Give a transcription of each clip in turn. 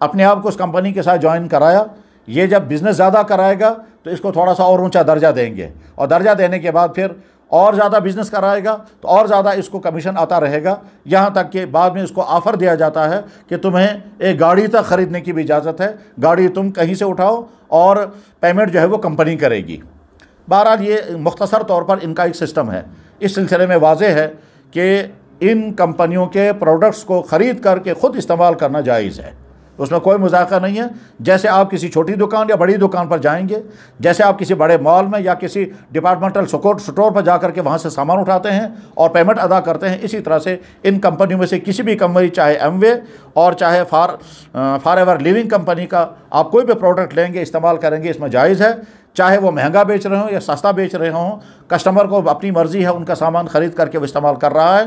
اپنے آپ کو اس کمپنی کے ساتھ جوائن کرایا، یہ جب بزنس زیادہ کرائے گا تو اس کو تھوڑا سا اور اونچا درجہ دیں گے، اور درجہ دینے کے بعد پھر اور زیادہ بزنس کرائے گا تو اور زیادہ اس کو کمیشن آتا رہے گا، یہاں تک کہ بعد میں اس کو آفر دیا جاتا ہے کہ تمہیں ایک گاڑی تک خریدنے کی بھی اجازت ہے، گاڑی تم کہیں سے اٹھاؤ اور پیمنٹ جو ہے وہ کمپنی کرے گی۔ بہرحال یہ مختصر طور پر ان کا ایک سسٹم ہے۔ اس سلسلے میں واضح ہے کہ ان کمپنیوں کے پروڈکٹس کو خرید کر کے خود استعمال کرنا جائز ہے، اس میں کوئی مذاکرہ نہیں ہے۔ جیسے آپ کسی چھوٹی دکان یا بڑی دکان پر جائیں گے، جیسے آپ کسی بڑے مال میں یا کسی ڈپارٹمنٹل سٹور پر جا کر کے وہاں سے سامان اٹھاتے ہیں اور پیمنٹ ادا کرتے ہیں، اسی طرح سے ان کمپنیوں میں سے کسی بھی کمپنی، چاہے ایم وے اور چاہے فار ایور لیونگ کمپنی کا آپ کوئی بھی پروڈکٹ لیں گے، استعمال کریں گے، اس میں جائز ہے، چاہے وہ مہنگا بیچ رہے ہوں یا سستا بیچ رہے ہوں، کسٹمر کو اپنی مرضی ہے، ان کا سامان خرید کر کے وہ استعمال کر رہا ہے،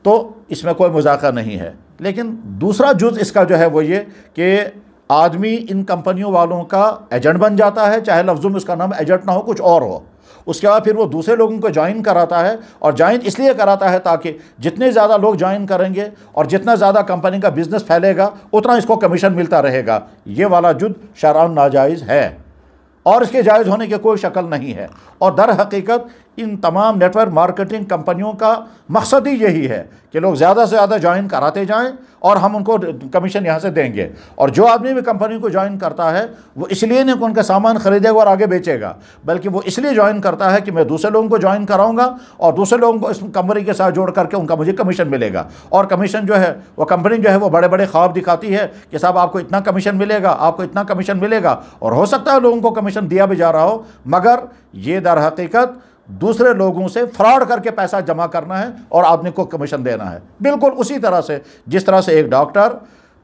تو اس میں کوئی مذاکرہ نہیں ہے۔ لیکن دوسرا جز اس کا جو ہے وہ یہ کہ آدمی ان کمپنیوں والوں کا ایجنٹ بن جاتا ہے، چاہے لفظوں میں اس کا نام ایجنٹ نہ ہو، کچھ اور ہو، اس کے بعد پھر وہ دوسرے لوگوں کو جوائن کراتا ہے، اور جوائن اس لیے کراتا ہے تاکہ جتنے زیادہ لوگ جوائن کریں گے اور جتنا زیادہ کمپنی کا بزنس پھیلے گا اتنا اس کو کمیشن ملتا رہے گا۔ یہ والا جز شرعاً ناجائز ہے اور اس کے جائز ہونے کی کوئی شکل نہیں ہے، اور در حقیقت ان تمام نیٹ ورک مارکیٹنگ کمپنیوں کا مقصد ہی یہی ہے کہ لوگ زیادہ سے زیادہ جوائن کراتے جائیں اور ہم ان کو کمیشن یہاں سے دیں گے۔ اور جو آدمی بھی کمپنی کو جوائن کرتا ہے وہ اس لیے نہیں کہ ان کا سامان خریدے گا اور آگے بیچے گا، بلکہ وہ اس لیے جوائن کرتا ہے کہ میں دوسرے لوگوں کو جوائن کراؤں گا اور دوسرے لوگوں کو اس کمپنی کے ساتھ جوڑ کر کے ان کا مجھے کمیشن ملے گا۔ اور کمیشن جو ہے وہ کمپنی جو ہے وہ بڑے بڑے خواب دکھاتی ہے کہ صاحب آپ کو اتنا کمیشن ملے گا، آپ کو اتنا کمیشن ملے گا، اور ہو سکتا ہے لوگوں کو کمیشن دیا بھی جا رہا ہو، مگر یہ در حقیقت دوسرے لوگوں سے فراڈ کر کے پیسہ جمع کرنا ہے اور آدمی کو کمیشن دینا ہے۔ بالکل اسی طرح سے جس طرح سے ایک ڈاکٹر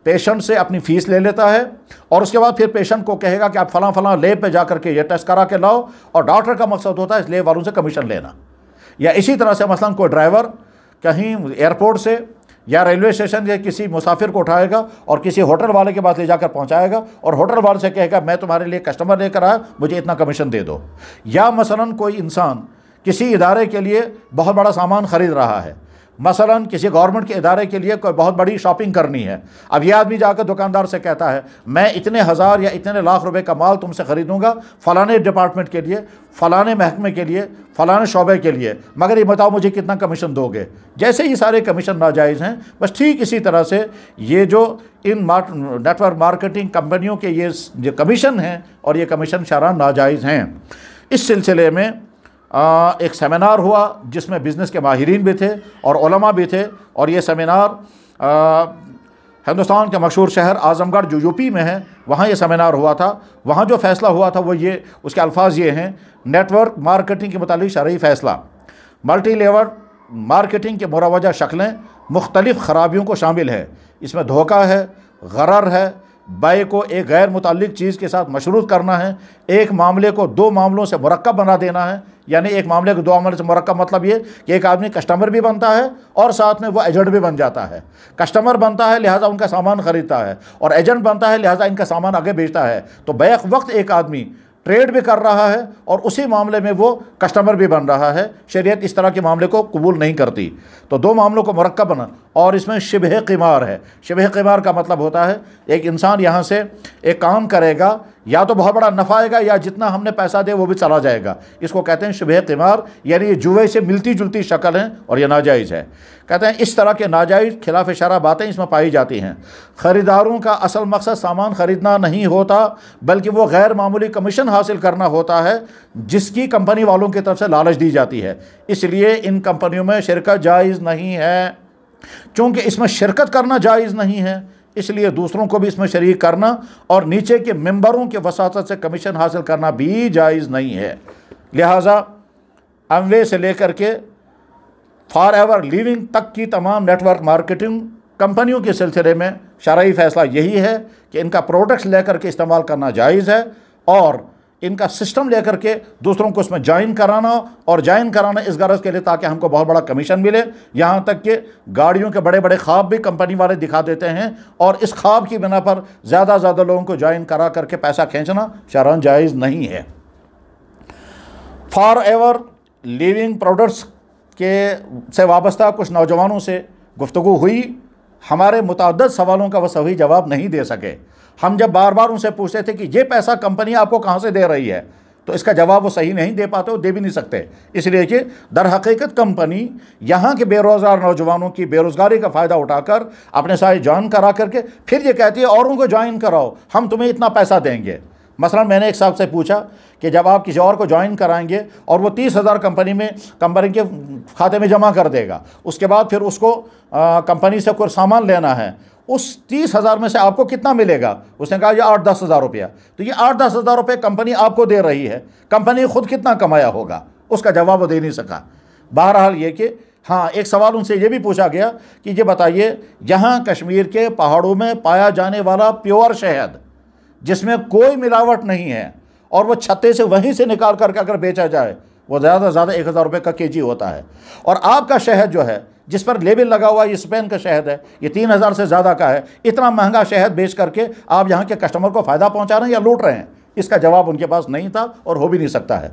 پیشنٹ سے اپنی فیس لے لیتا ہے اور اس کے بعد پھر پیشنٹ کو کہے گا کہ آپ فلاں فلاں لیب پہ جا کر کے یہ ٹیسٹ کرا کے لاؤ، اور ڈاکٹر کا مقصد ہوتا ہے اس لیب والوں سے کمیشن لینا۔ یا اسی طرح سے مثلاً کوئی ڈرائیور کہیں ایئرپورٹ سے یا ریلوے اسٹیشن سے کسی مسافر کو اٹھائے گا اور کسی ہوٹل والے کے پاس لے جا کر پہنچائے گا، اور ہوٹل والے سے کہے گا میں تمہارے لیے کسٹمر لے کر آیا، مجھے اتنا کمیشن دے دو۔ یا مثلاً کوئی انسان کسی ادارے کے لیے بہت بڑا سامان خرید رہا ہے، مثلاً کسی گورنمنٹ کے ادارے کے لیے کوئی بہت بڑی شاپنگ کرنی ہے، اب یہ آدمی جا کر دکاندار سے کہتا ہے میں اتنے ہزار یا اتنے لاکھ روپے کا مال تم سے خریدوں گا فلانے ڈپارٹمنٹ کے لیے، فلانے محکمے کے لیے، فلانے شعبے کے لیے، مگر یہ بتاؤ مجھے کتنا کمیشن دو گے۔ جیسے یہ سارے کمیشن ناجائز ہیں، بس ٹھیک اسی طرح سے یہ جو ان نیٹ ورک مارکیٹنگ کمپنیوں کے یہ کمیشن ہیں اور یہ کمیشن شرعاً ناجائز ہیں۔ اس سلسلے میں ایک سیمینار ہوا جس میں بزنس کے ماہرین بھی تھے اور علماء بھی تھے، اور یہ سیمینار ہندوستان کے مشہور شہر اعظم گڑھ جو یو پی میں ہے وہاں یہ سیمینار ہوا تھا۔ وہاں جو فیصلہ ہوا تھا وہ یہ، اس کے الفاظ یہ ہیں، نیٹ ورک مارکیٹنگ کے متعلق شرعی فیصلہ: ملٹی لیول مارکیٹنگ کے مروجہ شکلیں مختلف خرابیوں کو شامل ہے، اس میں دھوکہ ہے، غرر ہے، بائع کو ایک غیر متعلق چیز کے ساتھ مشروط کرنا ہے، ایک معاملے کو دو معاملوں سے مرکب بنا دینا ہے، یعنی ایک معاملے کو دو معاملے سے مرکب مطلب یہ کہ ایک آدمی کسٹمر بھی بنتا ہے اور ساتھ میں وہ ایجنٹ بھی بن جاتا ہے۔ کسٹمر بنتا ہے لہٰذا ان کا سامان خریدتا ہے، اور ایجنٹ بنتا ہے لہٰذا ان کا سامان آگے بیچتا ہے، تو بیک وقت ایک آدمی ٹریڈ بھی کر رہا ہے اور اسی معاملے میں وہ کسٹمر بھی بن رہا ہے۔ شریعت اس طرح کے معاملے کو قبول نہیں کرتی، تو دو معاملوں کو مرکب بنا، اور اس میں شبہ قمار ہے۔ شبہ قمار کا مطلب ہوتا ہے ایک انسان یہاں سے ایک کام کرے گا، یا تو بہت بڑا نفع آئے گا یا جتنا ہم نے پیسہ دے وہ بھی چلا جائے گا، اس کو کہتے ہیں شبہ قمار، یعنی یہ جوئے سے ملتی جلتی شکل ہیں اور یہ ناجائز ہے۔ کہتے ہیں اس طرح کے ناجائز خلاف شرع باتیں اس میں پائی جاتی ہیں۔ خریداروں کا اصل مقصد سامان خریدنا نہیں ہوتا بلکہ وہ غیر معمولی کمیشن حاصل کرنا ہوتا ہے جس کی کمپنی والوں کی طرف سے لالچ دی جاتی ہے، اس لیے ان کمپنیوں میں شرکت جائز نہیں ہے۔ چونکہ اس میں شرکت کرنا جائز نہیں ہے، اس لیے دوسروں کو بھی اس میں شریک کرنا اور نیچے کے ممبروں کے وساطت سے کمیشن حاصل کرنا بھی جائز نہیں ہے۔ لہٰذا ایم وے سے لے کر کے فار ایور لیونگ تک کی تمام نیٹ ورک مارکیٹنگ کمپنیوں کے سلسلے میں شرعی فیصلہ یہی ہے کہ ان کا پروڈکٹس لے کر کے استعمال کرنا جائز ہے، اور ان کا سسٹم لے کر کے دوسروں کو اس میں جوائن کرانا، اور جوائن کرانا اس غرض کے لیے تاکہ ہم کو بہت بڑا کمیشن ملے، یہاں تک کہ گاڑیوں کے بڑے بڑے خواب بھی کمپنی والے دکھا دیتے ہیں، اور اس خواب کی بنا پر زیادہ لوگوں کو جوائن کرا کر کے پیسہ کھینچنا شرعاً جائز نہیں ہے۔ فار ایور لیونگ پروڈکٹس کے سے وابستہ کچھ نوجوانوں سے گفتگو ہوئی ہمارے متعدد سوالوں کا وہ صحیح جواب نہیں دے سکے۔ ہم جب بار بار ان سے پوچھتے تھے کہ یہ پیسہ کمپنی آپ کو کہاں سے دے رہی ہے، تو اس کا جواب وہ صحیح نہیں دے پاتے، وہ دے بھی نہیں سکتے، اس لیے کہ در حقیقت کمپنی یہاں کے بے روزگار نوجوانوں کی بے روزگاری کا فائدہ اٹھا کر اپنے ساتھ جوائن کرا کر کے پھر یہ کہتی ہے اوروں کو جوائن کراؤ، ہم تمہیں اتنا پیسہ دیں گے۔ مثلا میں نے ایک صاحب سے پوچھا کہ جب آپ کسی اور کو جوائن کرائیں گے اور وہ 30,000 کمپنی کے کھاتے میں جمع کر دے گا، اس کے بعد پھر اس کو کمپنی سے کوئی سامان لینا ہے، اس 30,000 میں سے آپ کو کتنا ملے گا؟ اس نے کہا یہ 8-10 ہزار روپیہ۔ تو یہ 8-10 ہزار روپے کمپنی آپ کو دے رہی ہے، کمپنی خود کتنا کمایا ہوگا؟ اس کا جواب وہ دے نہیں سکا۔ بہرحال یہ کہ ہاں، ایک سوال ان سے یہ بھی پوچھا گیا کہ یہ بتائیے، یہاں کشمیر کے پہاڑوں میں پایا جانے والا پیور شہد جس میں کوئی ملاوٹ نہیں ہے اور وہ چھتے سے وہیں سے نکال کر کے اگر بیچا جائے وہ زیادہ سے زیادہ 1,000 روپے کا kg ہوتا ہے، اور آپ کا شہد جو ہے جس پر لیبل لگا ہوا ہے یہ اسپین کا شہد ہے، یہ 3,000 سے زیادہ کا ہے، اتنا مہنگا شہد بیچ کر کے آپ یہاں کے کسٹمر کو فائدہ پہنچا رہے ہیں یا لوٹ رہے ہیں؟ اس کا جواب ان کے پاس نہیں تھا اور ہو بھی نہیں سکتا ہے۔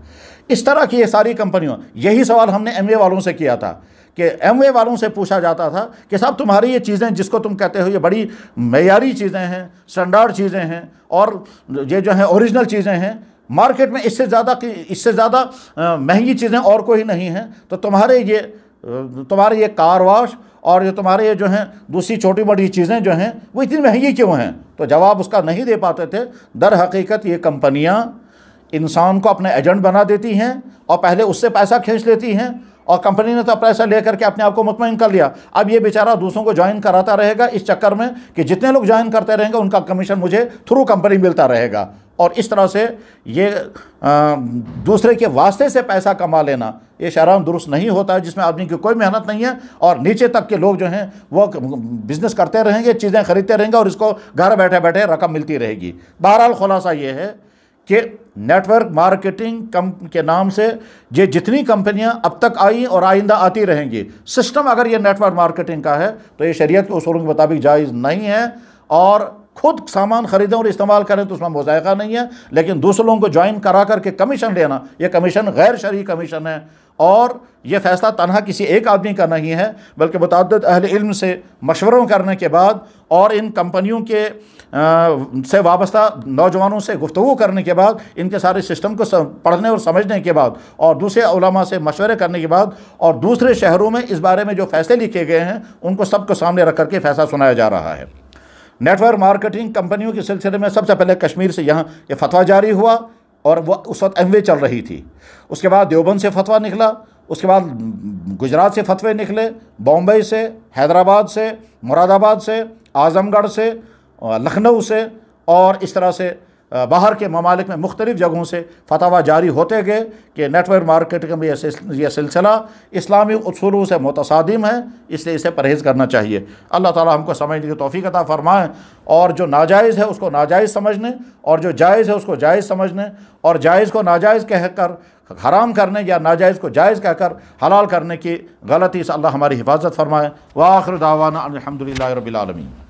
اس طرح کی یہ ساری کمپنیوں، یہی سوال ہم نے ایم وے والوں سے کیا تھا کہ ایم وے والوں سے پوچھا جاتا تھا کہ صاحب تمہاری یہ چیزیں جس کو تم کہتے ہو یہ بڑی معیاری چیزیں ہیں، سٹینڈرڈ چیزیں ہیں اور یہ جو ہیں اوریجنل چیزیں ہیں، مارکیٹ میں اس سے زیادہ مہنگی چیزیں اور کوئی نہیں ہیں، تو تمہارے یہ کار واش اور یہ تمہارے یہ جو ہیں دوسری چھوٹی بڑی چیزیں جو ہیں وہ اتنی مہنگی کیوں ہیں؟ تو جواب اس کا نہیں دے پاتے تھے۔ در حقیقت یہ کمپنیاں انسان کو اپنے ایجنٹ بنا دیتی ہیں اور پہلے اس سے پیسہ کھینچ لیتی ہیں، اور کمپنی نے تو پیسہ لے کر کے اپنے آپ کو مطمئن کر لیا، اب یہ بیچارہ دوسروں کو جوائن کراتا رہے گا اس چکر میں کہ جتنے لوگ جوائن کرتے رہیں گے ان کا کمیشن مجھے تھرو کمپنی ملتا رہے گا، اور اس طرح سے یہ دوسرے کے واسطے سے پیسہ کما لینا یہ شرعاً درست نہیں ہوتا ہے، جس میں آدمی کی کوئی محنت نہیں ہے اور نیچے تک کے لوگ جو ہیں وہ بزنس کرتے رہیں گے، چیزیں خریدتے رہیں گے اور اس کو گھر بیٹھے بیٹھے رقم ملتی رہے گی۔ بہرحال خلاصہ یہ ہے کہ نیٹ ورک مارکیٹنگ کے نام سے یہ جتنی کمپنیاں اب تک آئیں اور آئندہ آتی رہیں گی، سسٹم اگر یہ نیٹ ورک مارکیٹنگ کا ہے تو یہ شریعت کے اصولوں کے مطابق جائز نہیں ہے، اور خود سامان خریدیں اور استعمال کریں تو اس میں مذائقہ نہیں ہے، لیکن دوسرے لوگوں کو جوائن کرا کر کے کمیشن لینا یہ کمیشن غیر شرعی کمیشن ہے، اور یہ فیصلہ تنہا کسی ایک آدمی کا نہیں ہے بلکہ متعدد اہل علم سے مشوروں کرنے کے بعد اور ان کمپنیوں کے سے وابستہ نوجوانوں سے گفتگو کرنے کے بعد، ان کے سارے سسٹم کو پڑھنے اور سمجھنے کے بعد اور دوسرے علماء سے مشورے کرنے کے بعد اور دوسرے شہروں میں اس بارے میں جو فیصلے لکھے گئے ہیں ان کو سب کو سامنے رکھ کر کے فیصلہ سنایا جا رہا ہے۔ نیٹ ورک مارکیٹنگ کمپنیوں کے سلسلے میں سب سے پہلے کشمیر سے یہاں یہ فتویٰ جاری ہوا، اور وہ اس وقت ایم وے چل رہی تھی، اس کے بعد دیوبند سے فتویٰ نکلا، اس کے بعد گجرات سے فتوے نکلے، بامبئی سے، حیدرآباد سے، مراد آباد سے، اعظم گڑھ سے، لکھنؤ سے، اور اس طرح سے باہر کے ممالک میں مختلف جگہوں سے فتاویٰ جاری ہوتے گئے کہ نیٹ ورک مارکیٹنگ میں یہ سلسلہ اسلامی اصولوں سے متصادم ہے، اس لیے اسے پرہیز کرنا چاہیے۔ اللہ تعالی ہم کو سمجھنے کی توفیق عطا فرمائے، اور جو ناجائز ہے اس کو ناجائز سمجھنے، اور جو جائز ہے اس کو جائز سمجھنے، اور جائز کو ناجائز کہہ کر حرام کرنے یا ناجائز کو جائز کہہ کر حلال کرنے کی غلطی سے اللہ ہماری حفاظت فرمائے۔ وآخر دعوانا الحمدللہ رب العالمین۔